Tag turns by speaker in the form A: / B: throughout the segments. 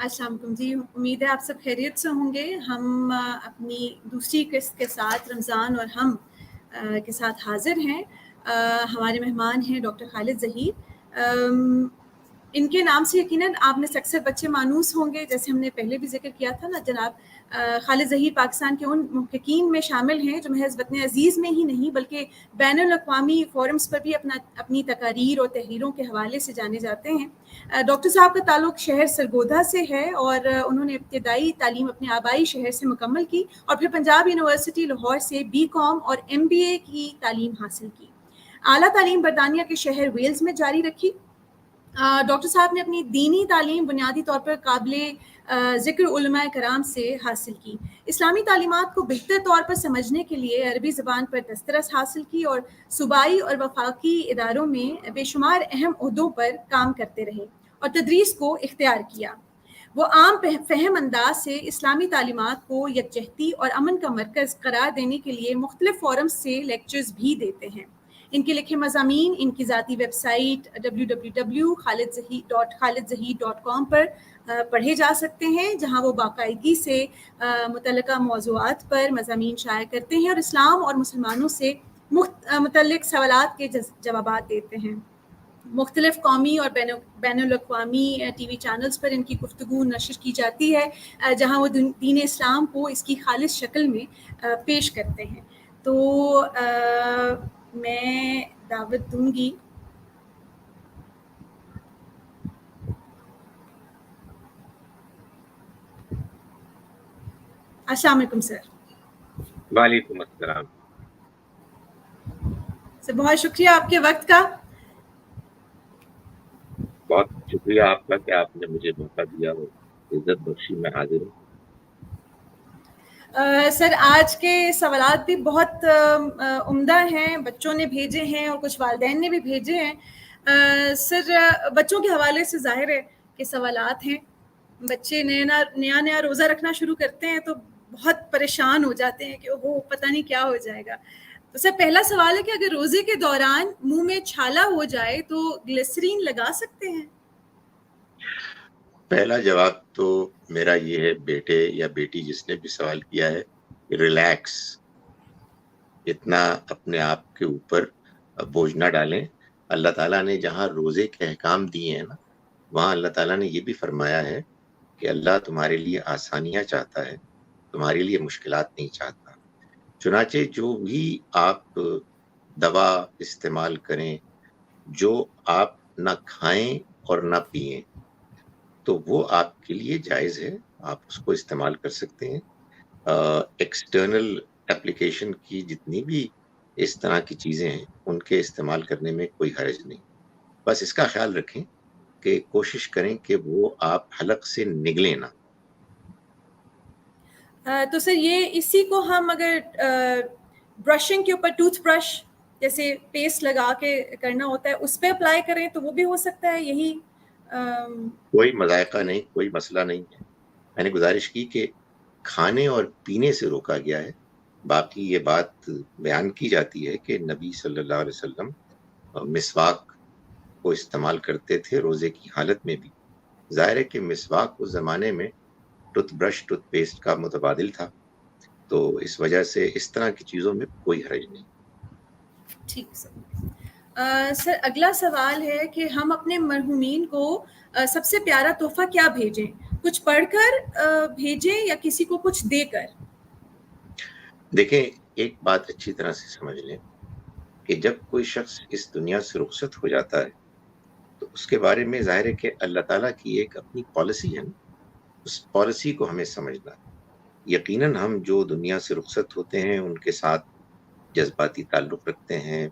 A: السلام علیکم جی، امید ہے آپ سب خیریت سے ہوں گے۔ ہم اپنی دوسری قسط کے ساتھ رمضان اور ہم کے ساتھ حاضر ہیں۔ ہمارے مہمان ہیں ڈاکٹر خالد ظہیر۔ ان کے نام سے یقیناً آپ نے اکثر بچے مانوس ہوں گے، جیسے ہم نے پہلے بھی ذکر کیا تھا نا۔ جناب خالد ظہیر پاکستان کے ان محققین میں شامل ہیں جو محض وطن عزیز میں ہی نہیں بلکہ بین الاقوامی فورمز پر بھی اپنی تقاریر اور تحریروں کے حوالے سے جانے جاتے ہیں۔ ڈاکٹر صاحب کا تعلق شہر سرگودھا سے ہے اور انہوں نے ابتدائی تعلیم اپنے آبائی شہر سے مکمل کی اور پھر پنجاب یونیورسٹی لاہور سے BCom اور MBA کی تعلیم حاصل کی۔ اعلیٰ تعلیم برطانیہ کے شہر ویلز میں جاری رکھی۔ ڈاکٹر صاحب نے اپنی دینی تعلیم بنیادی طور پر قابل ذکر علماء کرام سے حاصل کی۔ اسلامی تعلیمات کو بہتر طور پر سمجھنے کے لیے عربی زبان پر دسترس حاصل کی اور صوبائی اور وفاقی اداروں میں بے شمار اہم عہدوں پر کام کرتے رہے اور تدریس کو اختیار کیا۔ وہ عام فہم انداز سے اسلامی تعلیمات کو یکجہتی اور امن کا مرکز قرار دینے کے لیے مختلف فورمز سے لیکچرز بھی دیتے ہیں۔ ان کے لکھے مضامین ان کی ذاتی ویب سائٹ www.khalidzahir.com پر پڑھے جا سکتے ہیں، جہاں وہ باقاعدگی سے متعلقہ موضوعات پر مضامین شائع کرتے ہیں اور اسلام اور مسلمانوں سے متعلق سوالات کے جوابات دیتے ہیں۔ مختلف قومی اور بین الاقوامی ٹی وی چینلز پر ان کی گفتگو نشر کی جاتی ہے، جہاں وہ دین اسلام کو اس کی خالص شکل میں پیش کرتے ہیں۔ تو میں دعوت دوں گی السلام علیکم سر۔
B: وعلیکم السلام
A: سر، بہت شکریہ آپ کے وقت کا۔
B: بہت شکریہ آپ کا کہ آپ نے مجھے موقع دیا اور عزت بخشی، میں حاضر ہوں۔
A: سر، آج کے سوالات بھی بہت عمدہ ہیں، بچوں نے بھیجے ہیں اور کچھ والدین نے بھی بھیجے ہیں۔ سر، بچوں کے حوالے سے ظاہر ہے کہ سوالات ہیں۔ بچے نیا روزہ رکھنا شروع کرتے ہیں تو بہت پریشان ہو جاتے ہیں کہ وہ پتہ نہیں کیا ہو جائے گا۔ تو سر، پہلا سوال ہے کہ اگر روزے کے دوران منہ میں چھالا ہو جائے تو گلیسرین لگا سکتے ہیں؟
C: پہلا جواب تو میرا یہ ہے، بیٹے یا بیٹی جس نے بھی سوال کیا ہے، ریلیکس، اتنا اپنے آپ کے اوپر بوجھ نہ ڈالیں۔ اللہ تعالیٰ نے جہاں روزے کے احکام دیے ہیں نا، وہاں اللہ تعالیٰ نے یہ بھی فرمایا ہے کہ اللہ تمہارے لیے آسانیاں چاہتا ہے، تمہارے لیے مشکلات نہیں چاہتا۔ چنانچہ جو بھی آپ دوا استعمال کریں، جو آپ نہ کھائیں اور نہ پئیں، تو وہ آپ کے لیے جائز ہے، آپ اس کو استعمال کر سکتے ہیں۔ ایکسٹرنل اپلیکیشن کی جتنی بھی اس طرح کی چیزیں ہیں ان کے استعمال کرنے میں کوئی حرج نہیں۔ بس اس کا خیال رکھیں کہ کوشش کریں کہ وہ آپ حلق سے نگلیں نہ۔
A: تو سر، یہ اسی کو ہم اگر برشنگ کے اوپر ٹوتھ برش جیسے پیسٹ لگا کے کرنا ہوتا ہے اس پہ اپلائی کریں تو وہ بھی ہو سکتا ہے؟ یہی
C: کوئی مذائقہ نہیں، کوئی مسئلہ نہیں ہے۔ میں نے گزارش کی کہ کھانے اور پینے سے روکا گیا ہے۔ باقی یہ بات بیان کی جاتی ہے کہ نبی صلی اللہ علیہ وسلم مسواک کو استعمال کرتے تھے روزے کی حالت میں بھی۔ ظاہر ہے کہ مسواک اس زمانے میں ٹوتھ برش، ٹوتھ پیسٹ کا متبادل تھا، تو اس وجہ سے اس طرح کی چیزوں میں کوئی حرج نہیں۔
A: ٹھیک سر۔ سر، اگلا سوال ہے کہ ہم اپنے مرحومین کو سب سے پیارا تحفہ کیا بھیجیں؟ کچھ پڑھ کر بھیجیں یا کسی کو کچھ دے کر؟
C: دیکھیں، ایک بات اچھی طرح سے سمجھ لیں کہ جب کوئی شخص اس دنیا سے رخصت ہو جاتا ہے تو اس کے بارے میں ظاہر ہے کہ اللہ تعالیٰ کی ایک اپنی پالیسی ہے نا، اس پالیسی کو ہمیں سمجھنا ہے۔ یقیناً ہم جو دنیا سے رخصت ہوتے ہیں ان کے ساتھ جذباتی تعلق رکھتے ہیں،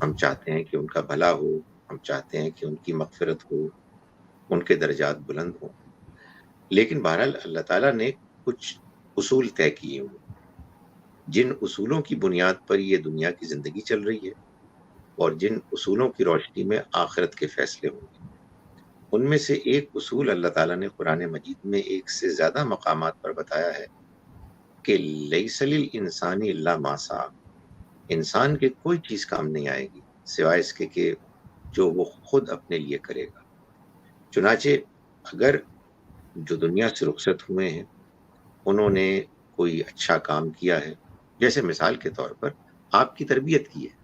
C: ہم چاہتے ہیں کہ ان کا بھلا ہو، ہم چاہتے ہیں کہ ان کی مغفرت ہو، ان کے درجات بلند ہوں، لیکن بہرحال اللہ تعالیٰ نے کچھ اصول طے کیے ہوئے، جن اصولوں کی بنیاد پر یہ دنیا کی زندگی چل رہی ہے اور جن اصولوں کی روشنی میں آخرت کے فیصلے ہوں گے۔ ان میں سے ایک اصول اللہ تعالیٰ نے قرآن مجید میں ایک سے زیادہ مقامات پر بتایا ہے کہ لیس للانسان الا ما سعی، انسان کے کوئی چیز کام نہیں آئے گی سوائے اس کے کہ جو وہ خود اپنے لیے کرے گا۔ چنانچہ اگر جو دنیا سے رخصت ہوئے ہیں انہوں نے کوئی اچھا کام کیا ہے، جیسے مثال کے طور پر آپ کی تربیت کی ہے،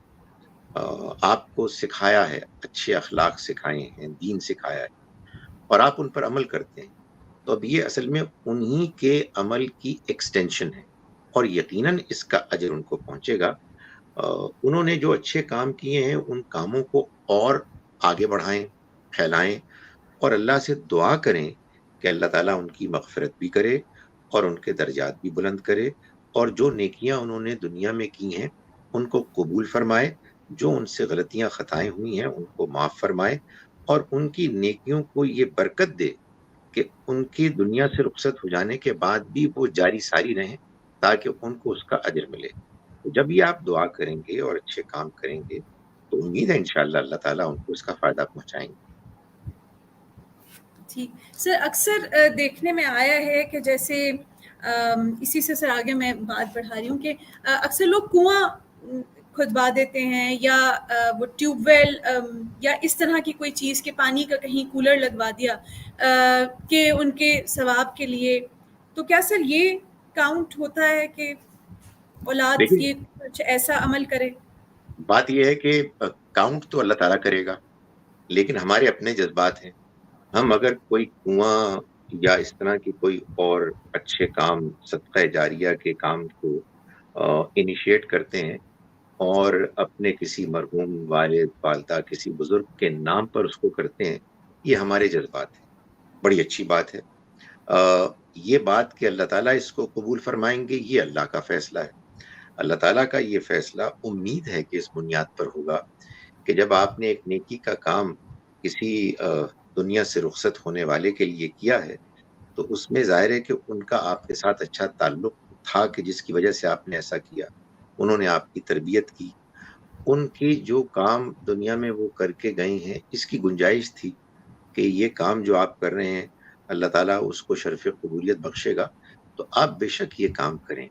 C: آپ کو سکھایا ہے، اچھے اخلاق سکھائے ہیں، دین سکھایا ہے اور آپ ان پر عمل کرتے ہیں، تو اب یہ اصل میں انہی کے عمل کی ایکسٹینشن ہے اور یقیناً اس کا اجر ان کو پہنچے گا۔ انہوں نے جو اچھے کام کیے ہیں ان کاموں کو اور آگے بڑھائیں، پھیلائیں اور اللہ سے دعا کریں کہ اللہ تعالیٰ ان کی مغفرت بھی کرے اور ان کے درجات بھی بلند کرے اور جو نیکیاں انہوں نے دنیا میں کی ہیں ان کو قبول فرمائے، جو ان سے غلطیاں خطائیں ہوئی ہیں ان کو معاف فرمائے اور ان کی نیکیوں کو یہ برکت دے کہ ان کی دنیا سے رخصت ہو جانے کے بعد بھی وہ جاری ساری رہیں تاکہ ان کو اس کا اجر ملے۔ تو جب یہ آپ دعا کریں گے اور اچھے کام کریں گے تو امید ہے انشاءاللہ اللہ تعالیٰ ان کو اس کا فائدہ پہنچائیں گے۔
A: ٹھیک سر، اکثر دیکھنے میں آیا ہے کہ جیسے اسی سے سر آگے میں بات بڑھا رہی ہوں کہ اکثر لوگ کنواں کھدوا دیتے ہیں یا وہ ٹیوب ویل یا اس طرح کی کوئی چیز کے پانی کا کہیں کولر لگوا دیا کہ ان کے ثواب کے لیے، تو کیا سر یہ کاؤنٹ ہوتا ہے کہ اولاد
C: لیکن
A: یہ کچھ ایسا عمل کرے؟
C: بات یہ ہے کہ کاؤنٹ تو اللہ تعالیٰ کرے گا، لیکن ہمارے اپنے جذبات ہیں۔ ہم اگر کوئی کنواں یا اس طرح کی کوئی اور اچھے کام، صدقہ جاریہ کے کام کو انیشیٹ کرتے ہیں اور اپنے کسی مرحوم والد والدہ کسی بزرگ کے نام پر اس کو کرتے ہیں، یہ ہمارے جذبات ہیں، بڑی اچھی بات ہے۔ یہ بات کہ اللہ تعالیٰ اس کو قبول فرمائیں گے یہ اللہ کا فیصلہ ہے۔ اللہ تعالیٰ کا یہ فیصلہ امید ہے کہ اس بنیاد پر ہوگا کہ جب آپ نے ایک نیکی کا کام کسی دنیا سے رخصت ہونے والے کے لیے کیا ہے تو اس میں ظاہر ہے کہ ان کا آپ کے ساتھ اچھا تعلق تھا کہ جس کی وجہ سے آپ نے ایسا کیا، انہوں نے آپ کی تربیت کی، ان کی جو کام دنیا میں وہ کر کے گئے ہیں اس کی گنجائش تھی کہ یہ کام جو آپ کر رہے ہیں اللہ تعالیٰ اس کو شرف قبولیت بخشے گا، تو آپ بے شک یہ کام کریں۔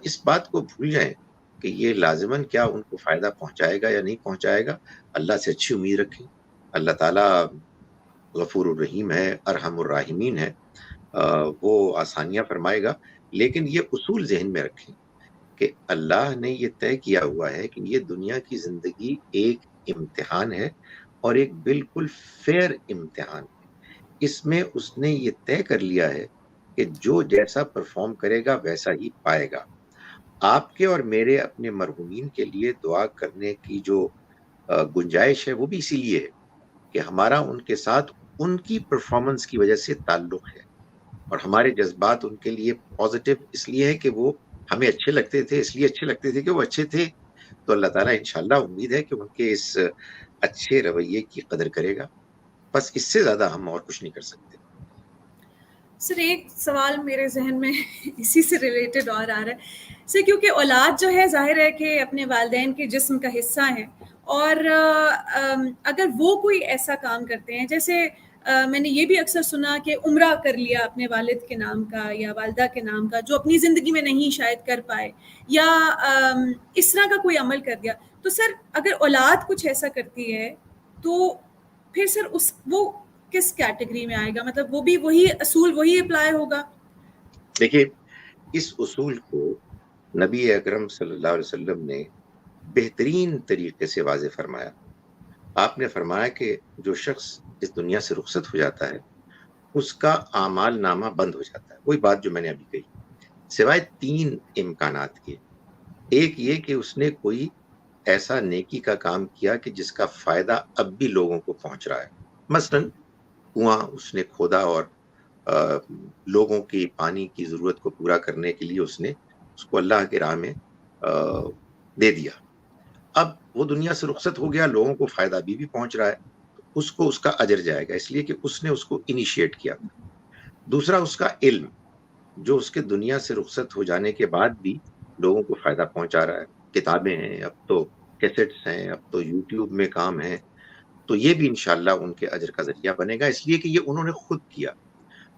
C: اس بات کو بھول جائیں کہ یہ لازماً کیا ان کو فائدہ پہنچائے گا یا نہیں پہنچائے گا، اللہ سے اچھی امید رکھیں۔ اللہ تعالیٰ غفور الرحیم ہے، ارحم الراحمین ہے، وہ آسانیاں فرمائے گا، لیکن یہ اصول ذہن میں رکھیں کہ اللہ نے یہ طے کیا ہوا ہے کہ یہ دنیا کی زندگی ایک امتحان ہے اور ایک بالکل فیئر امتحان ہے۔ اس میں اس نے یہ طے کر لیا ہے کہ جو جیسا پرفارم کرے گا ویسا ہی پائے گا۔ آپ کے اور میرے اپنے مرحومین کے لیے دعا کرنے کی جو گنجائش ہے وہ بھی اسی لیے ہے کہ ہمارا ان کے ساتھ ان کی پرفارمنس کی وجہ سے تعلق ہے اور ہمارے جذبات ان کے لیے پازیٹیو اس لیے ہے کہ وہ ہمیں اچھے لگتے تھے، اس لیے اچھے لگتے تھے کہ وہ اچھے تھے، تو اللہ تعالیٰ انشاءاللہ امید ہے کہ ان کے اس اچھے رویے کی قدر کرے گا۔ بس اس سے زیادہ ہم اور کچھ نہیں کر سکتے۔
A: سر ایک سوال میرے ذہن میں اسی سے ریلیٹڈ اور آ رہا ہے سر، کیونکہ اولاد جو ہے ظاہر ہے کہ اپنے والدین کے جسم کا حصہ ہے، اور اگر وہ کوئی ایسا کام کرتے ہیں، جیسے میں نے یہ بھی اکثر سنا کہ عمرہ کر لیا اپنے والد کے نام کا یا والدہ کے نام کا جو اپنی زندگی میں نہیں شاید کر پائے، یا اس طرح کا کوئی عمل کر دیا، تو سر اگر اولاد کچھ ایسا کرتی ہے تو پھر سر وہ کس کیٹیگری میں آئے گا؟ مطلب وہ بھی وہی اصول وہی اپلائی ہوگا؟
C: دیکھیے اس اصول کو نبی اکرم صلی اللہ علیہ وسلم نے بہترین طریقے سے واضح فرمایا۔ آپ نے فرمایا کہ جو شخص اس دنیا سے رخصت ہو جاتا ہے اس کا اعمال نامہ بند ہو جاتا ہے، وہی بات جو میں نے ابھی کہی، سوائے 3 امکانات کے۔ ایک یہ کہ اس نے کوئی ایسا نیکی کا کام کیا کہ جس کا فائدہ اب بھی لوگوں کو پہنچ رہا ہے، مثلاً کنواں اس نے کھودا اور لوگوں کی پانی کی ضرورت کو پورا کرنے کے لیے اس نے اس کو اللہ کے راہ میں دے دیا۔ اب وہ دنیا سے رخصت ہو گیا، لوگوں کو فائدہ بھی پہنچ رہا ہے، اس کو اس کا اجر جائے گا اس لیے کہ اس نے اس کو انیشیٹ کیا۔ دوسرا اس کا علم جو اس کے دنیا سے رخصت ہو جانے کے بعد بھی لوگوں کو فائدہ پہنچا رہا ہے، کتابیں ہیں، اب تو کیسٹس ہیں، اب تو یوٹیوب میں کام ہے، تو یہ بھی انشاءاللہ ان کے اجر کا ذریعہ بنے گا اس لیے کہ یہ انہوں نے خود کیا۔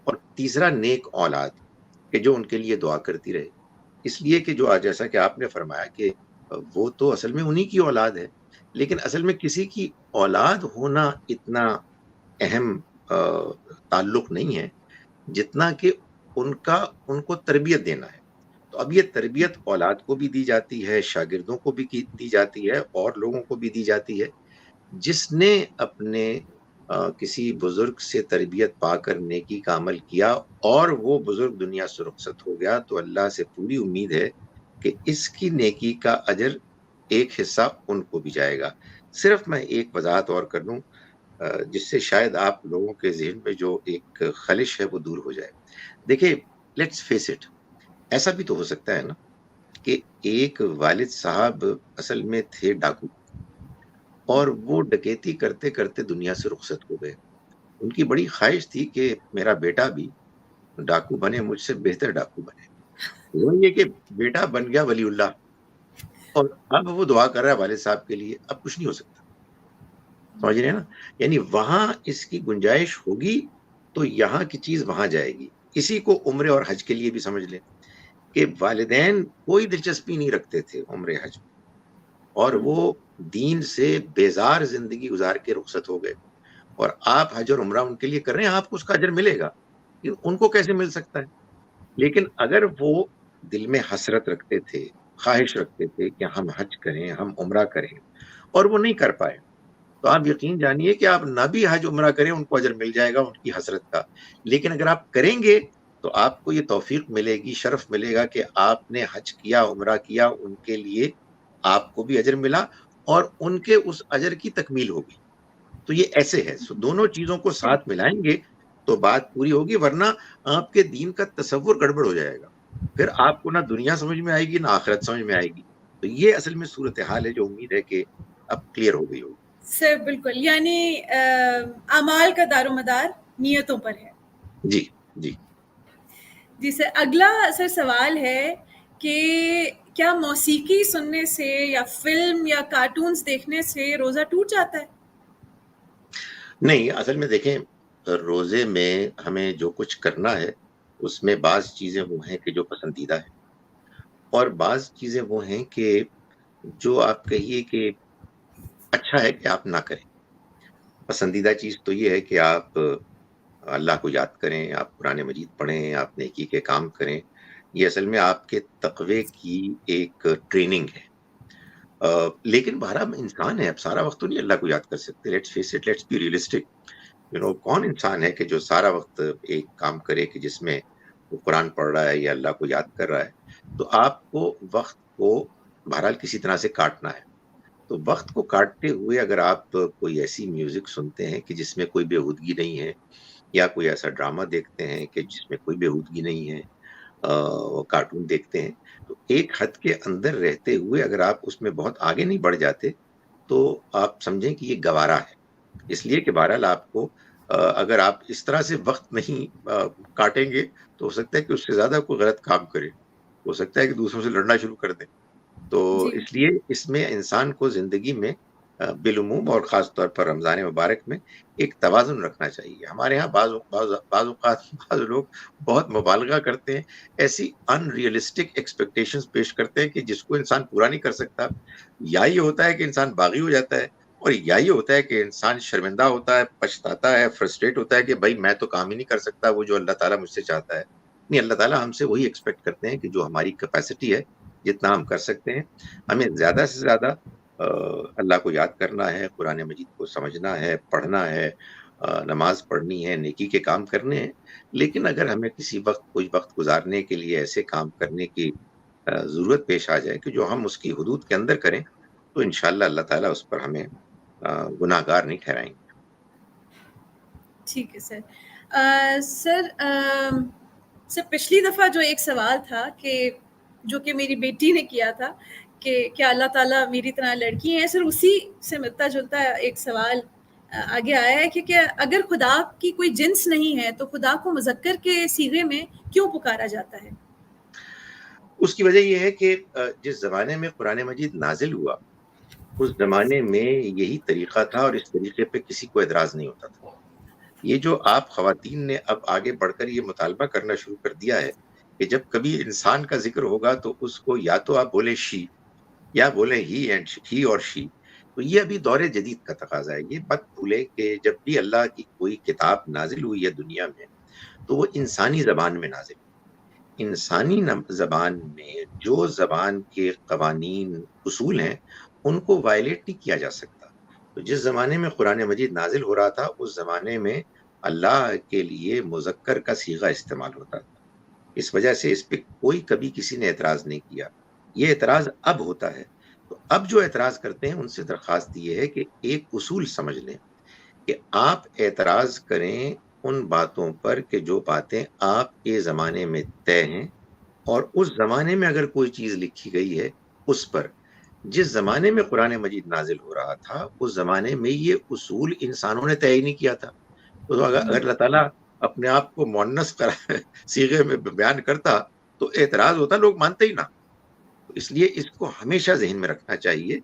C: اور تیسرا نیک اولاد کہ جو ان کے لیے دعا کرتی رہے، اس لیے کہ جو جیسا کہ آپ نے فرمایا کہ وہ تو اصل میں انہی کی اولاد ہے، لیکن اصل میں کسی کی اولاد ہونا اتنا اہم تعلق نہیں ہے جتنا کہ ان کو تربیت دینا ہے. تو اب یہ تربیت اولاد کو بھی دی جاتی ہے، شاگردوں کو بھی دی جاتی ہے، اور لوگوں کو بھی دی جاتی ہے. جس نے اپنے کسی بزرگ سے تربیت پا کر نیکی کا عمل کیا اور وہ بزرگ دنیا سے رخصت ہو گیا، تو اللہ سے پوری امید ہے کہ اس کی نیکی کا اجر ایک حصہ ان کو بھی جائے گا. صرف میں ایک وضاحت اور کر دوں جس سے شاید آپ لوگوں کے ذہن میں جو ایک خلش ہے وہ دور ہو جائے. دیکھیں، لیٹس فیس اٹ، ایسا بھی تو ہو سکتا ہے نا کہ ایک والد صاحب اصل میں تھے ڈاکو، اور وہ ڈکیتی کرتے کرتے دنیا سے رخصت ہو گئے. ان کی بڑی خواہش تھی کہ میرا بیٹا بھی ڈاکو بنے، مجھ سے بہتر ڈاکو بنے. وہ یہ کہ بیٹا بن گیا ولی اللہ، اور اب وہ دعا کر رہا ہے والد صاحب کے لیے. اب کچھ نہیں ہو سکتا، سمجھ رہے ہیں نا؟ یعنی وہاں اس کی گنجائش ہوگی تو یہاں کی چیز وہاں جائے گی. اسی کو عمرے اور حج کے لیے بھی سمجھ لیں کہ والدین کوئی دلچسپی نہیں رکھتے تھے عمرے حج میں، اور وہ دین سے بیزار زندگی گزار کے رخصت ہو گئے، اور آپ حج اور عمرہ ان کے لیے کر رہے ہیں. آپ کو اس کا اجر ملے گا، ان کو کیسے مل سکتا ہے؟ لیکن اگر وہ دل میں حسرت رکھتے تھے، خواہش رکھتے تھے کہ ہم حج کریں، ہم عمرہ کریں، اور وہ نہیں کر پائے، تو آپ یقین جانیے کہ آپ نہ بھی حج عمرہ کریں، ان کو اجر مل جائے گا ان کی حسرت کا. لیکن اگر آپ کریں گے تو آپ کو یہ توفیق ملے گی، شرف ملے گا کہ آپ نے حج کیا، عمرہ کیا، ان کے لیے آپ کو بھی اجر ملا، اور ان کے اس اجر کی تکمیل ہوگی. تو یہ ایسے ہے. دونوں چیزوں کو ساتھ ملائیں گے تو بات پوری ہوگی، ورنہ آپ کے دین کا تصور گڑبڑ ہو جائے گا. پھر آپ کو نہ دنیا سمجھ میں آئے گی، نہ آخرت سمجھ میں آئے گی. تو یہ اصل میں صورتحال ہے جو امید ہے کہ اب کلیئر ہو گئی ہوگی.
A: سر بالکل، یعنی اعمال کا دار و مدار نیتوں پر ہے.
C: جی جی
A: جی سر، اگلا سر سوال ہے کہ کیا موسیقی سننے سے یا فلم یا کارٹونز دیکھنے سے روزہ ٹوٹ جاتا ہے؟
C: نہیں، اصل میں دیکھیں، روزے میں ہمیں جو کچھ کرنا ہے اس میں بعض چیزیں وہ ہیں کہ جو پسندیدہ ہیں، اور بعض چیزیں وہ ہیں کہ جو آپ کہیے کہ اچھا ہے کہ آپ نہ کریں. پسندیدہ چیز تو یہ ہے کہ آپ اللہ کو یاد کریں، آپ قرآن مجید پڑھیں، آپ نیکی کے کام کریں. یہ اصل میں آپ کے تقوی کی ایک ٹریننگ ہے. لیکن بہرحال انسان ہے، اب سارا وقت تو نہیں اللہ کو یاد کر سکتے. Let's face it, let's be realistic. کون انسان ہے کہ جو سارا وقت ایک کام کرے کہ جس میں وہ قرآن پڑھ رہا ہے یا اللہ کو یاد کر رہا ہے؟ تو آپ کو وقت کو بہرحال کسی طرح سے کاٹنا ہے. تو وقت کو کاٹتے ہوئے اگر آپ کوئی ایسی میوزک سنتے ہیں کہ جس میں کوئی بےہودگی نہیں ہے، یا کوئی ایسا ڈرامہ دیکھتے ہیں کہ جس میں کوئی بےہودگی نہیں ہے، کارٹون دیکھتے ہیں، تو ایک حد کے اندر رہتے ہوئے اگر آپ اس میں بہت آگے نہیں بڑھ جاتے تو آپ سمجھیں کہ یہ گوارا ہے. اس لیے کہ بہرحال آپ کو اگر آپ اس طرح سے وقت نہیں کاٹیں گے تو ہو سکتا ہے کہ اس سے زیادہ کوئی غلط کام کرے، ہو سکتا ہے کہ دوسروں سے لڑنا شروع کر دیں. تو
A: جی
C: اس لیے اس میں انسان کو زندگی میں بالعموم اور خاص طور پر رمضان مبارک میں ایک توازن رکھنا چاہیے. ہمارے ہاں بعض اوقات بعض لوگ بہت مبالغہ کرتے ہیں، ایسی ان ریئلسٹک ایکسپیکٹیشنز پیش کرتے ہیں کہ جس کو انسان پورا نہیں کر سکتا. یا یہ ہوتا ہے کہ انسان باغی ہو جاتا ہے، اور یا یہ ہوتا ہے کہ انسان شرمندہ ہوتا ہے، پچھتاتا ہے، فرسٹریٹ ہوتا ہے کہ بھائی میں تو کام ہی نہیں کر سکتا وہ جو اللہ تعالیٰ مجھ سے چاہتا ہے. نہیں، اللہ تعالیٰ ہم سے وہی ایکسپیکٹ کرتے ہیں کہ جو ہماری کیپیسٹی ہے، جتنا ہم کر سکتے ہیں. ہمیں زیادہ سے زیادہ اللہ کو یاد کرنا ہے، قرآن مجید کو سمجھنا ہے، پڑھنا ہے، نماز پڑھنی ہے، نیکی کے کام کرنے ہیں. لیکن اگر ہمیں کسی وقت کوئی وقت گزارنے کے لیے ایسے کام کرنے کی ضرورت پیش آ جائے کہ جو ہم اس کی حدود کے اندر کریں، تو انشاءاللہ اللہ تعالیٰ اس پر ہمیں گناہ گار نہیں ٹھہرائیں گے.
A: ٹھیک ہے سر. سر پچھلی دفعہ جو ایک سوال تھا کہ جو کہ میری بیٹی نے کیا تھا کہ کیا اللہ تعالیٰ میری طرح لڑکی ہیں، سر اسی سے ملتا جلتا ایک سوال آگے آیا ہے کہ اگر خدا کی کوئی جنس نہیں ہے تو خدا کو مذکر کے صیغے میں کیوں پکارا جاتا ہے؟
C: اس کی وجہ یہ ہے کہ جس زمانے میں قرآن مجید نازل ہوا اس زمانے میں یہی طریقہ تھا، اور اس طریقے پہ کسی کو اعتراض نہیں ہوتا تھا. یہ جو آپ خواتین نے اب آگے بڑھ کر یہ مطالبہ کرنا شروع کر دیا ہے کہ جب کبھی انسان کا ذکر ہوگا تو اس کو یا تو آپ بولے شی یا بولے ہی اور شی. تو یہ ابھی دور جدید کا تقاضا ہے. یہ مت بھولے کہ جب بھی اللہ کی کوئی کتاب نازل ہوئی ہے دنیا میں تو وہ انسانی زبان میں نازل. انسانی زبان میں جو زبان کے قوانین اصول ہیں ان کو وائلیٹ نہیں کیا جا سکتا. تو جس زمانے میں قرآن مجید نازل ہو رہا تھا اس زمانے میں اللہ کے لیے مذکر کا صیغہ استعمال ہوتا تھا. اس وجہ سے اس پہ کوئی کبھی کسی نے اعتراض نہیں کیا. یہ اعتراض اب ہوتا ہے. تو اب جو اعتراض کرتے ہیں ان سے درخواست یہ ہے کہ ایک اصول سمجھ لیں کہ آپ اعتراض کریں ان باتوں پر کہ جو باتیں آپ کے زمانے میں طے ہیں, اور اس زمانے میں اگر کوئی چیز لکھی گئی ہے اس پر. جس زمانے میں قرآن مجید نازل ہو رہا تھا اس زمانے میں یہ اصول انسانوں نے طے نہیں کیا تھا. تو اگر اللہ تعالیٰ اپنے آپ کو مؤنث صیغے میں بیان کرتا تو اعتراض ہوتا, لوگ مانتے ہی نہ. اس لیے اس کو ہمیشہ ذہن میں رکھنا چاہیے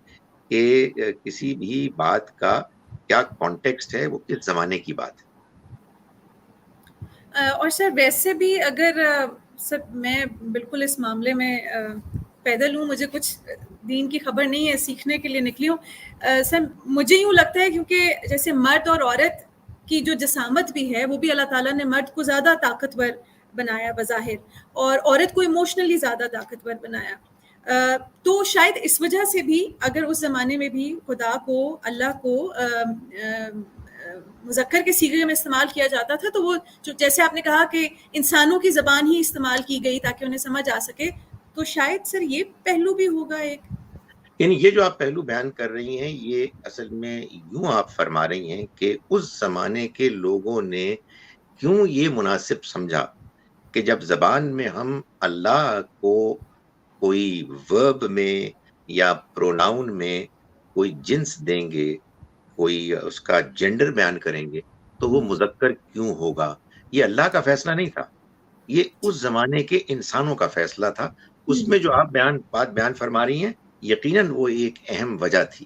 C: کہ کسی بھی بات کا کیا کانٹیکسٹ ہے, وہ کس زمانے کی بات ہے.
A: اور سر ویسے بھی اگر سر میں بالکل اس معاملے میں پیدل ہوں, مجھے کچھ دین کی خبر نہیں ہے, سیکھنے کے لیے نکلی ہوں. سر مجھے یوں لگتا ہے کیونکہ جیسے مرد اور عورت کی جو جسامت بھی ہے وہ بھی اللہ تعالیٰ نے مرد کو زیادہ طاقتور بنایا بظاہر, اور عورت کو ایموشنلی زیادہ طاقتور بنایا. تو شاید اس وجہ سے بھی اگر اس زمانے میں بھی خدا کو, اللہ کو مذکر کے صیغے میں استعمال کیا جاتا تھا, تو وہ جیسے آپ نے کہا کہ انسانوں کی زبان ہی استعمال کی گئی تاکہ انہیں سمجھ آ سکے, تو شاید سر یہ پہلو بھی ہوگا ایک.
C: یعنی یہ جو آپ پہلو بیان کر رہی ہیں یہ اصل میں یوں آپ فرما رہی ہیں کہ اس زمانے کے لوگوں نے کیوں یہ مناسب سمجھا کہ جب زبان میں ہم اللہ کو کوئی ورب میں یا پروناؤن میں کوئی جنس دیں گے, کوئی اس کا جینڈر بیان کریں گے, تو وہ مذکر کیوں ہوگا. یہ اللہ کا فیصلہ نہیں تھا, یہ اس زمانے کے انسانوں کا فیصلہ تھا. اس میں جو آپ بات بیان فرما رہی ہیں یقیناً وہ ایک اہم وجہ تھی.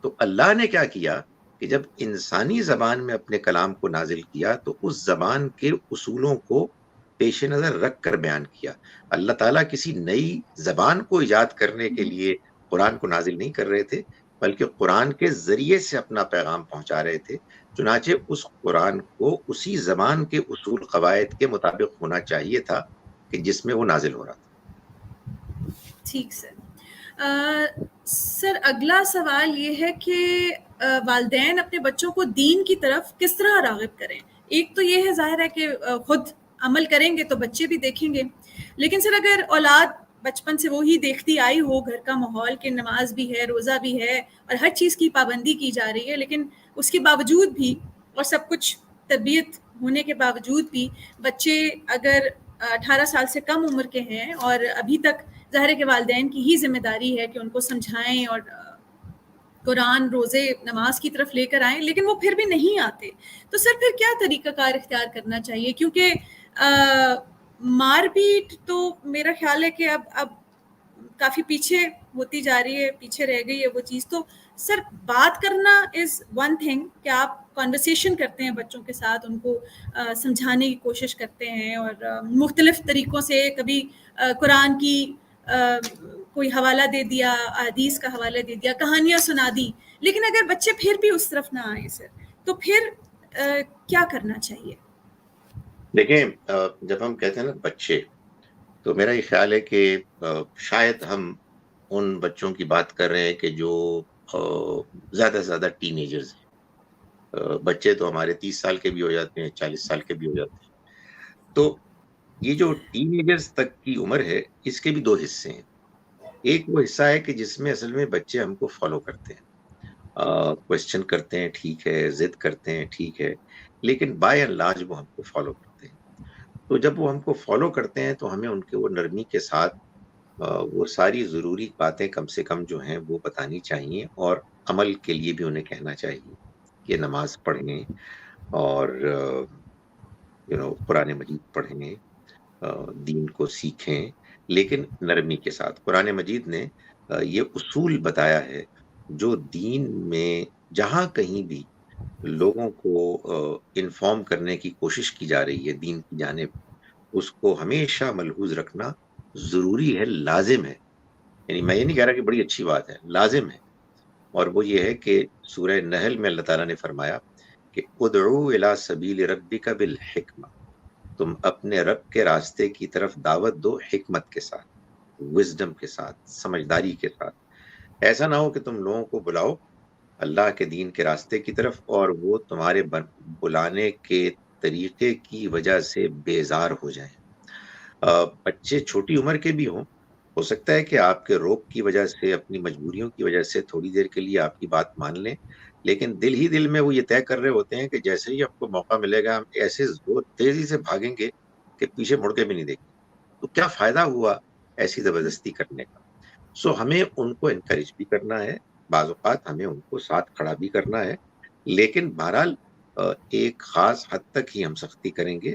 C: تو اللہ نے کیا کیا کہ جب انسانی زبان میں اپنے کلام کو نازل کیا تو اس زبان کے اصولوں کو پیش نظر رکھ کر بیان کیا. اللہ تعالیٰ کسی نئی زبان کو ایجاد کرنے کے لیے قرآن کو نازل نہیں کر رہے تھے, بلکہ قرآن کے ذریعے سے اپنا پیغام پہنچا رہے تھے. چنانچہ اس قرآن کو اسی زبان کے اصول قواعد کے مطابق ہونا چاہیے تھا کہ جس میں وہ نازل ہو رہا تھا.
A: ٹھیک سر. سر اگلا سوال یہ ہے کہ والدین اپنے بچوں کو دین کی طرف کس طرح راغب کریں. ایک تو یہ ہے ظاہر ہے کہ خود عمل کریں گے تو بچے بھی دیکھیں گے, لیکن سر اگر اولاد بچپن سے وہی دیکھتی آئی ہو گھر کا ماحول کہ نماز بھی ہے, روزہ بھی ہے, اور ہر چیز کی پابندی کی جا رہی ہے, لیکن اس کے باوجود بھی اور سب کچھ تربیت ہونے کے باوجود بھی بچے اگر 18 سال سے کم عمر کے ہیں اور ابھی تک ظاہر ہے کہ والدین کی ہی ذمہ داری ہے کہ ان کو سمجھائیں اور قرآن, روزے, نماز کی طرف لے کر آئیں, لیکن وہ پھر بھی نہیں آتے, تو سر پھر کیا طریقہ کار اختیار کرنا چاہیے. کیونکہ مار پیٹ تو میرا خیال ہے کہ اب کافی پیچھے ہوتی جا رہی ہے, پیچھے رہ گئی ہے وہ چیز. تو سر بات کرنا از ون تھنگ کہ آپ کانورسیشن کرتے ہیں بچوں کے ساتھ, ان کو سمجھانے کی کوشش کرتے ہیں اور مختلف طریقوں سے, کبھی قرآن کی کوئی حوالہ دے دیا, حدیث کا حوالہ دے دیا, کہانیاں سنا دی, لیکن اگر بچے پھر بھی اس طرف نہ آئیں سر, تو پھر کیا کرنا چاہیے.
C: دیکھیں جب ہم کہتے ہیں نا بچے, تو میرا یہ خیال ہے کہ شاید ہم ان بچوں کی بات کر رہے ہیں کہ جو زیادہ سے زیادہ ٹین ایجرز ہیں. بچے تو ہمارے 30 سال کے بھی ہو جاتے ہیں, 40 سال کے بھی ہو جاتے ہیں. تو یہ جو ٹین ایجرز تک کی عمر ہے اس کے بھی 2 حصے ہیں. ایک وہ حصہ ہے کہ جس میں اصل میں بچے ہم کو فالو کرتے ہیں, کوشچن کرتے ہیں, ٹھیک ہے, ضد کرتے ہیں, ٹھیک ہے, لیکن بائی اینڈ لارج وہ ہم کو فالو کرتے ہیں. تو جب وہ ہم کو فالو کرتے ہیں تو ہمیں ان کے وہ نرمی کے ساتھ وہ ساری ضروری باتیں کم سے کم جو ہیں وہ بتانی چاہیے, اور عمل کے لیے بھی انہیں کہنا چاہیے کہ نماز پڑھیں اور قرآن مجید پڑھیں, دین کو سیکھیں, لیکن نرمی کے ساتھ. قرآن مجید نے یہ اصول بتایا ہے جو دین میں جہاں کہیں بھی لوگوں کو انفارم کرنے کی کوشش کی جا رہی ہے دین کی جانب, اس کو ہمیشہ ملحوظ رکھنا ضروری ہے, لازم ہے. یعنی میں یہ نہیں کہہ رہا کہ بڑی اچھی بات ہے, لازم ہے. اور وہ یہ ہے کہ سورہ نحل میں اللہ تعالیٰ نے فرمایا کہ ادعو الی سبیل ربک بالحکمہ, تم اپنے رب کے راستے کی طرف دعوت دو حکمت کے ساتھ، وزڈم کے ساتھ، سمجھداری کے ساتھ۔ ایسا نہ ہو کہ تم لوگوں کو بلاؤ اللہ کے دین کے راستے کی طرف اور وہ تمہارے بلانے کے طریقے کی وجہ سے بیزار ہو جائیں۔ بچے چھوٹی عمر کے بھی ہوں، ہو سکتا ہے کہ آپ کے روک کی وجہ سے، اپنی مجبوریوں کی وجہ سے تھوڑی دیر کے لیے آپ کی بات مان لیں، لیکن دل ہی دل میں وہ یہ طے کر رہے ہوتے ہیں کہ جیسے ہی آپ کو موقع ملے گا ہم ایسے زور تیزی سے بھاگیں گے کہ پیچھے مڑ کے بھی نہیں دیکھیں۔ تو کیا فائدہ ہوا ایسی زبردستی کرنے کا؟ سو ہمیں ان کو انکریج بھی کرنا ہے، بعض اوقات ہمیں ان کو ساتھ کھڑا بھی کرنا ہے، لیکن بہرحال ایک خاص حد تک ہی ہم سختی کریں گے،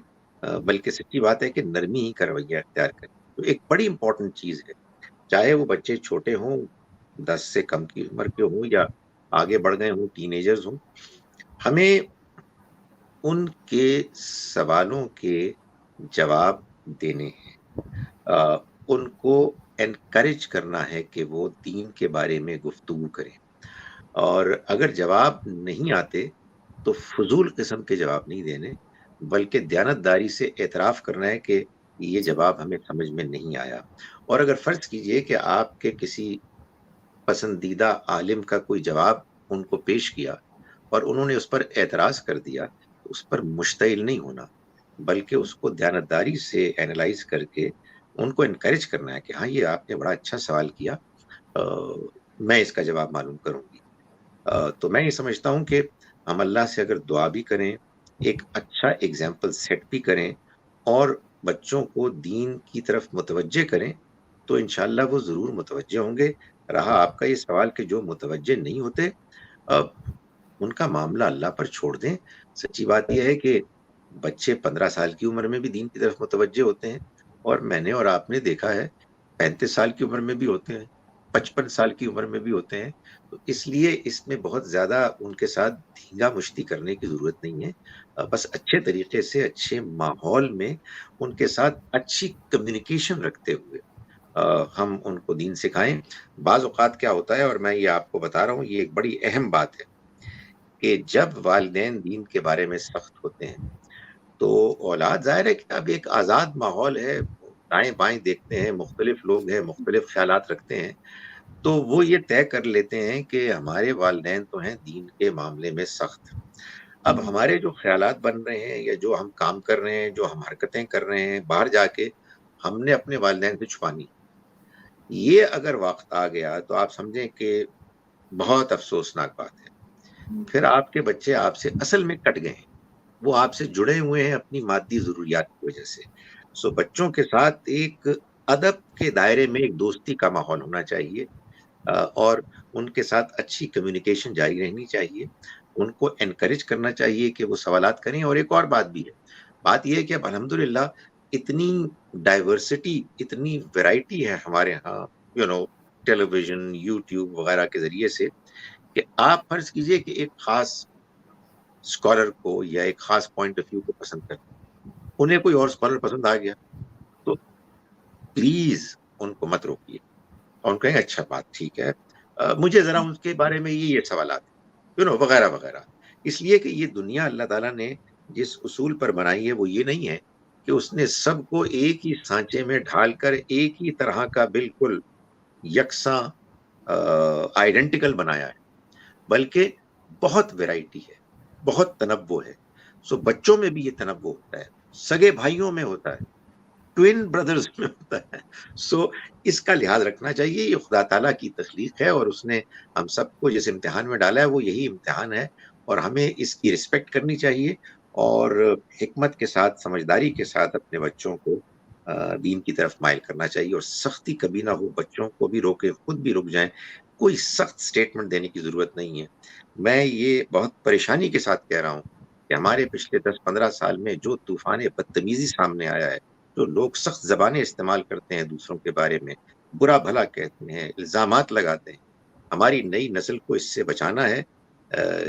C: بلکہ سچی بات ہے کہ نرمی ہی کا رویہ اختیار کریں۔ تو ایک بڑی امپورٹنٹ چیز ہے، چاہے وہ بچے چھوٹے ہوں، 10 سے کم کی عمر کے ہوں یا آگے بڑھ گئے ہوں، ٹین ایجرز ہوں، ہمیں ان کے سوالوں کے جواب دینے ہیں، ان کو انکریج کرنا ہے کہ وہ دین کے بارے میں گفتگو کریں، اور اگر جواب نہیں آتے تو فضول قسم کے جواب نہیں دینے، بلکہ دیانتداری سے اعتراف کرنا ہے کہ یہ جواب ہمیں سمجھ میں نہیں آیا۔ اور اگر فرض کیجئے کہ آپ کے کسی پسندیدہ عالم کا کوئی جواب ان کو پیش کیا اور انہوں نے اس پر اعتراض کر دیا، تو اس پر مشتعل نہیں ہونا، بلکہ اس کو دیانتداری سے اینالائز کر کے ان کو انکریج کرنا ہے کہ ہاں یہ آپ نے بڑا اچھا سوال کیا، میں اس کا جواب معلوم کروں گی۔ تو میں یہ سمجھتا ہوں کہ ہم اللہ سے اگر دعا بھی کریں، ایک اچھا ایگزامپل سیٹ بھی کریں اور بچوں کو دین کی طرف متوجہ کریں، تو انشاءاللہ وہ ضرور متوجہ ہوں گے۔ رہا آپ کا یہ سوال کہ جو متوجہ نہیں ہوتے، ان کا معاملہ اللہ پر چھوڑ دیں۔ سچی بات یہ ہے کہ بچے 15 سال کی عمر میں بھی دین کی طرف متوجہ ہوتے ہیں، اور میں نے اور آپ نے دیکھا ہے 35 سال کی عمر میں بھی ہوتے ہیں، 55 سال کی عمر میں بھی ہوتے ہیں۔ تو اس لیے اس میں بہت زیادہ ان کے ساتھ دھینگا مشتی کرنے کی ضرورت نہیں ہے، بس اچھے طریقے سے، اچھے ماحول میں ان کے ساتھ اچھی کمیونیکیشن رکھتے ہوئے ہم ان کو دین سکھائیں۔ بعض اوقات کیا ہوتا ہے، اور میں یہ آپ کو بتا رہا ہوں، یہ ایک بڑی اہم بات ہے کہ جب والدین دین کے بارے میں سخت ہوتے ہیں تو اولاد، ظاہر ہے کہ اب ایک آزاد ماحول ہے، دائیں بائیں دیکھتے ہیں، مختلف لوگ ہیں، مختلف خیالات رکھتے ہیں، تو وہ یہ طے کر لیتے ہیں کہ ہمارے والدین تو ہیں دین کے معاملے میں سخت۔ اب ہمارے جو خیالات بن رہے ہیں یا جو ہم کام کر رہے ہیں، جو ہم حرکتیں کر رہے ہیں باہر جا کے، ہم نے اپنے والدین سے چھپانی۔ یہ اگر وقت آ گیا تو آپ سمجھیں کہ بہت افسوسناک بات ہے، پھر آپ کے بچے آپ سے اصل میں کٹ گئے ہیں، وہ آپ سے جڑے ہوئے ہیں اپنی مادی ضروریات کی وجہ سے۔ سو بچوں کے ساتھ ایک ادب کے دائرے میں ایک دوستی کا ماحول ہونا چاہیے، اور ان کے ساتھ اچھی کمیونیکیشن جاری رہنی چاہیے، ان کو انکریج کرنا چاہیے کہ وہ سوالات کریں۔ اور ایک اور بات بھی ہے، بات یہ ہے کہ اب الحمدللہ اتنی ڈائیورسٹی، اتنی ویرائٹی ہے ہمارے ہاں، ٹیلی ویژن، یوٹیوب وغیرہ کے ذریعے سے، کہ آپ فرض کیجئے کہ ایک خاص اسکالر کو یا ایک خاص پوائنٹ آف ویو کو پسند کرتے ہیں، انہیں کوئی اور اسکالر پسند آ گیا تو پلیز ان کو مت روکیے، اور ان کہیں اچھا بات ٹھیک ہے، مجھے ذرا ان کے بارے میں یہ سوالات وغیرہ وغیرہ۔ اس لیے کہ یہ دنیا اللہ تعالیٰ نے جس اصول پر بنائی ہے وہ یہ نہیں ہے کہ اس نے سب کو ایک ہی سانچے میں ڈھال کر ایک ہی طرح کا بالکل یکساں آئیڈینٹیکل بنایا ہے، بلکہ بہت ویرائٹی ہے، بہت تنوع ہے۔ سو بچوں میں بھی یہ تنوع ہوتا ہے، سگے بھائیوں میں ہوتا ہے، ٹوین بردرز میں ہوتا ہے۔ سو اس کا لحاظ رکھنا چاہیے، یہ خدا تعالیٰ کی تخلیق ہے اور اس نے ہم سب کو جس امتحان میں ڈالا ہے وہ یہی امتحان ہے، اور ہمیں اس کی رسپیکٹ کرنی چاہیے اور حکمت کے ساتھ، سمجھداری کے ساتھ اپنے بچوں کو دین کی طرف مائل کرنا چاہیے، اور سختی کبھی نہ ہو، بچوں کو بھی روکے، خود بھی رک جائیں، کوئی سخت سٹیٹمنٹ دینے کی ضرورت نہیں ہے۔ میں یہ بہت پریشانی کے ساتھ کہہ رہا ہوں کہ ہمارے پچھلے 10-15 سال میں جو طوفان بدتمیزی سامنے آیا ہے، جو لوگ سخت زبانیں استعمال کرتے ہیں دوسروں کے بارے میں، برا بھلا کہتے ہیں، الزامات لگاتے ہیں، ہماری نئی نسل کو اس سے بچانا ہے۔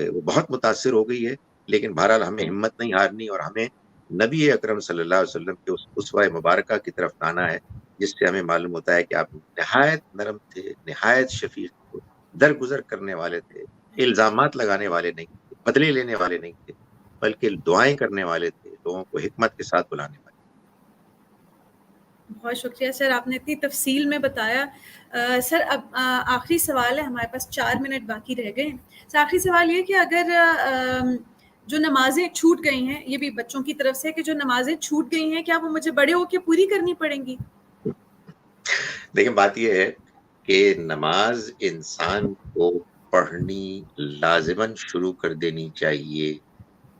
C: وہ بہت متاثر ہو گئی ہے، لیکن بہرحال ہمیں ہمت نہیں ہارنی، اور ہمیں نبی اکرم صلی اللہ علیہ وسلم کے اس اسوہ مبارکہ کی طرف آنا ہے، جس سے ہمیں معلوم ہوتا ہے کہ آپ نہایت نرم تھے، نہایت شفیق تھے، درگزر کرنے والے تھے، الزامات لگانے والے نہیں تھے، بدلے لینے والے نہیں تھے، بلکہ دعائیں کرنے والے تھے، لوگوں کو حکمت کے ساتھ بلانے والے۔
A: بہت شکریہ سر، آپ نے اتنی تفصیل میں بتایا. سر اب آخری سوال ہے، ہمارے پاس 4 منٹ باقی رہ گئے ہیں. سر آخری سوال یہ کہ اگر جو نمازیں چھوٹ گئی ہیں، یہ بھی بچوں کی طرف سے، کہ جو نمازیں چھوٹ گئی ہیں کیا وہ مجھے بڑے ہو کے پوری کرنی پڑیں گی؟
C: دیکھیں بات یہ ہے کہ نماز انسان کو پڑھنی لازماً شروع کر دینی چاہیے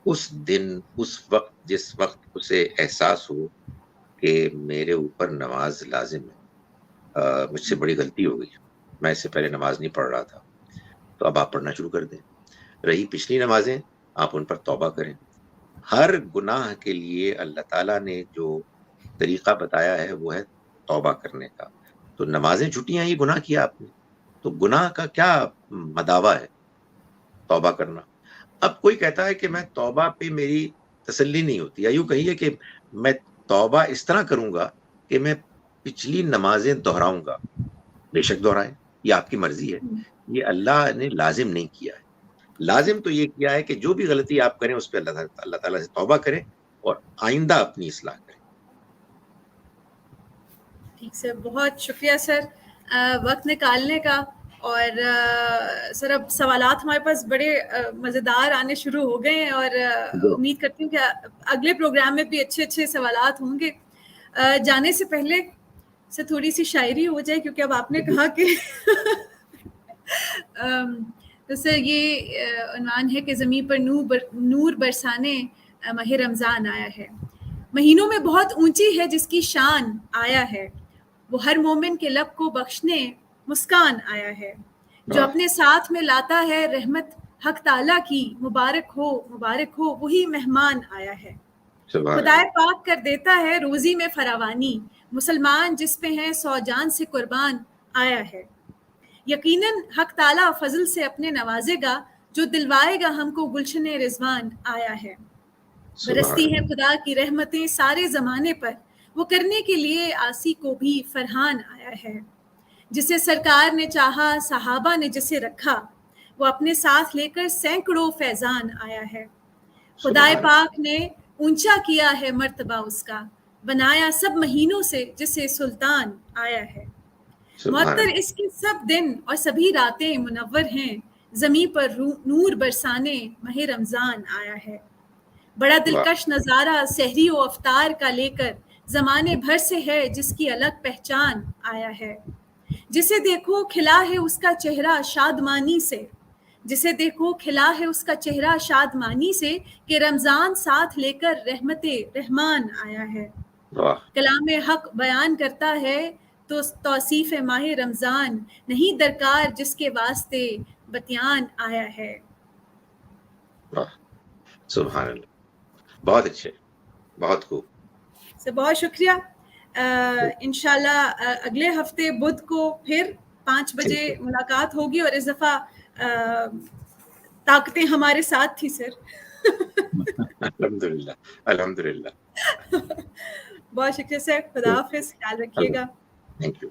C: اس دن، اس وقت جس وقت اسے احساس ہو کہ میرے اوپر نماز لازم ہے، مجھ سے بڑی غلطی ہو گئی، میں اس سے پہلے نماز نہیں پڑھ رہا تھا، تو اب آپ پڑھنا شروع کر دیں. رہی پچھلی نمازیں، آپ ان پر توبہ کریں. ہر گناہ کے لیے اللہ تعالیٰ نے جو طریقہ بتایا ہے وہ ہے توبہ کرنے کا. تو نمازیں چھٹیاں، یہ گناہ کیا آپ نے، تو گناہ کا کیا مداوع ہے؟ توبہ کرنا. اب کوئی کہتا ہے کہ میں توبہ پہ میری تسلی نہیں ہوتی، یا یوں کہیے کہ میں توبہ اس طرح کروں گا کہ میں پچھلی نمازیں دہراؤں گا. بے شک دہرائیں، یہ آپ کی مرضی ہے، یہ اللہ نے لازم نہیں کیا ہے. لازم تو یہ کیا ہے کہ جو بھی غلطی آپ کریں اس پہ اللہ تعالیٰ سے توبہ کریں اور آئندہ اپنی اصلاح کریں.
A: ٹھیک سر، بہت شکریہ سر وقت نکالنے کا. اور سر اب سوالات ہمارے پاس بڑے مزیدار آنے شروع ہو گئے ہیں، اور امید کرتی ہوں کہ اگلے پروگرام میں بھی اچھے اچھے سوالات ہوں گے. جانے سے پہلے سر تھوڑی سی شاعری ہو جائے، کیونکہ اب آپ نے کہا کہ تو سر یہ عنوان ہے کہ زمین پر نور برسانے ماہ رمضان آیا ہے. مہینوں میں بہت اونچی ہے جس کی شان آیا ہے، وہ ہر مومن کے لب کو بخشنے مسکان آیا ہے. جو اپنے ساتھ میں لاتا ہے رحمت حق تعالیٰ کی، مبارک ہو وہی مہمان آیا ہے. خدائے پاک کر دیتا ہے روزی میں فراوانی، مسلمان جس پہ ہیں 100 جان سے قربان آیا ہے. یقیناً حق تعالیٰ فضل سے اپنے نوازے گا، جو دلوائے گا ہم کو گلشن رضوان آیا ہے. برستی ہے خدا کی رحمتیں سارے زمانے پر، وہ کرنے کے لیے آسی کو بھی فرحان آیا ہے. جسے سرکار نے چاہا صحابہ نے جسے رکھا، وہ اپنے ساتھ لے کر سینکڑوں فیضان آیا ہے. خدائے پاک نے اونچا کیا ہے مرتبہ اس کا، بنایا سب مہینوں سے جسے سلطان آیا ہے. معطر اس کے سب دن اور سبھی راتیں منور ہیں، زمین پر نور برسانے ماہ رمضان آیا ہے. بڑا دلکش نظارہ سحری و افطار کا لے کر زمانے بھر سے ہے جس کی الگ پہچان آیا ہے. جسے دیکھو کھلا ہے اس کا چہرہ شادمانی سے، جسے دیکھو کھلا ہے اس کا چہرہ شادمانی سے، کہ رمضان ساتھ لے کر رحمت رحمان آیا ہے. کلام حق بیان کرتا ہے تو توصیف ماہ رمضان نہیں درکار جس کے واسطے بتیان آیا ہے.
C: سبحان اللہ، بہت اچھے، بہت خوب.
A: بہت شکریہ. انشاءاللہ اگلے ہفتے بدھ کو پھر 5 بجے ملاقات ہوگی، اور اس دفعہ طاقتیں ہمارے ساتھ تھی سر.
C: الحمدللہ الحمدللہ.
A: بہت شکریہ سر، خدا حافظ، خیال رکھیے گا.
C: Thank you.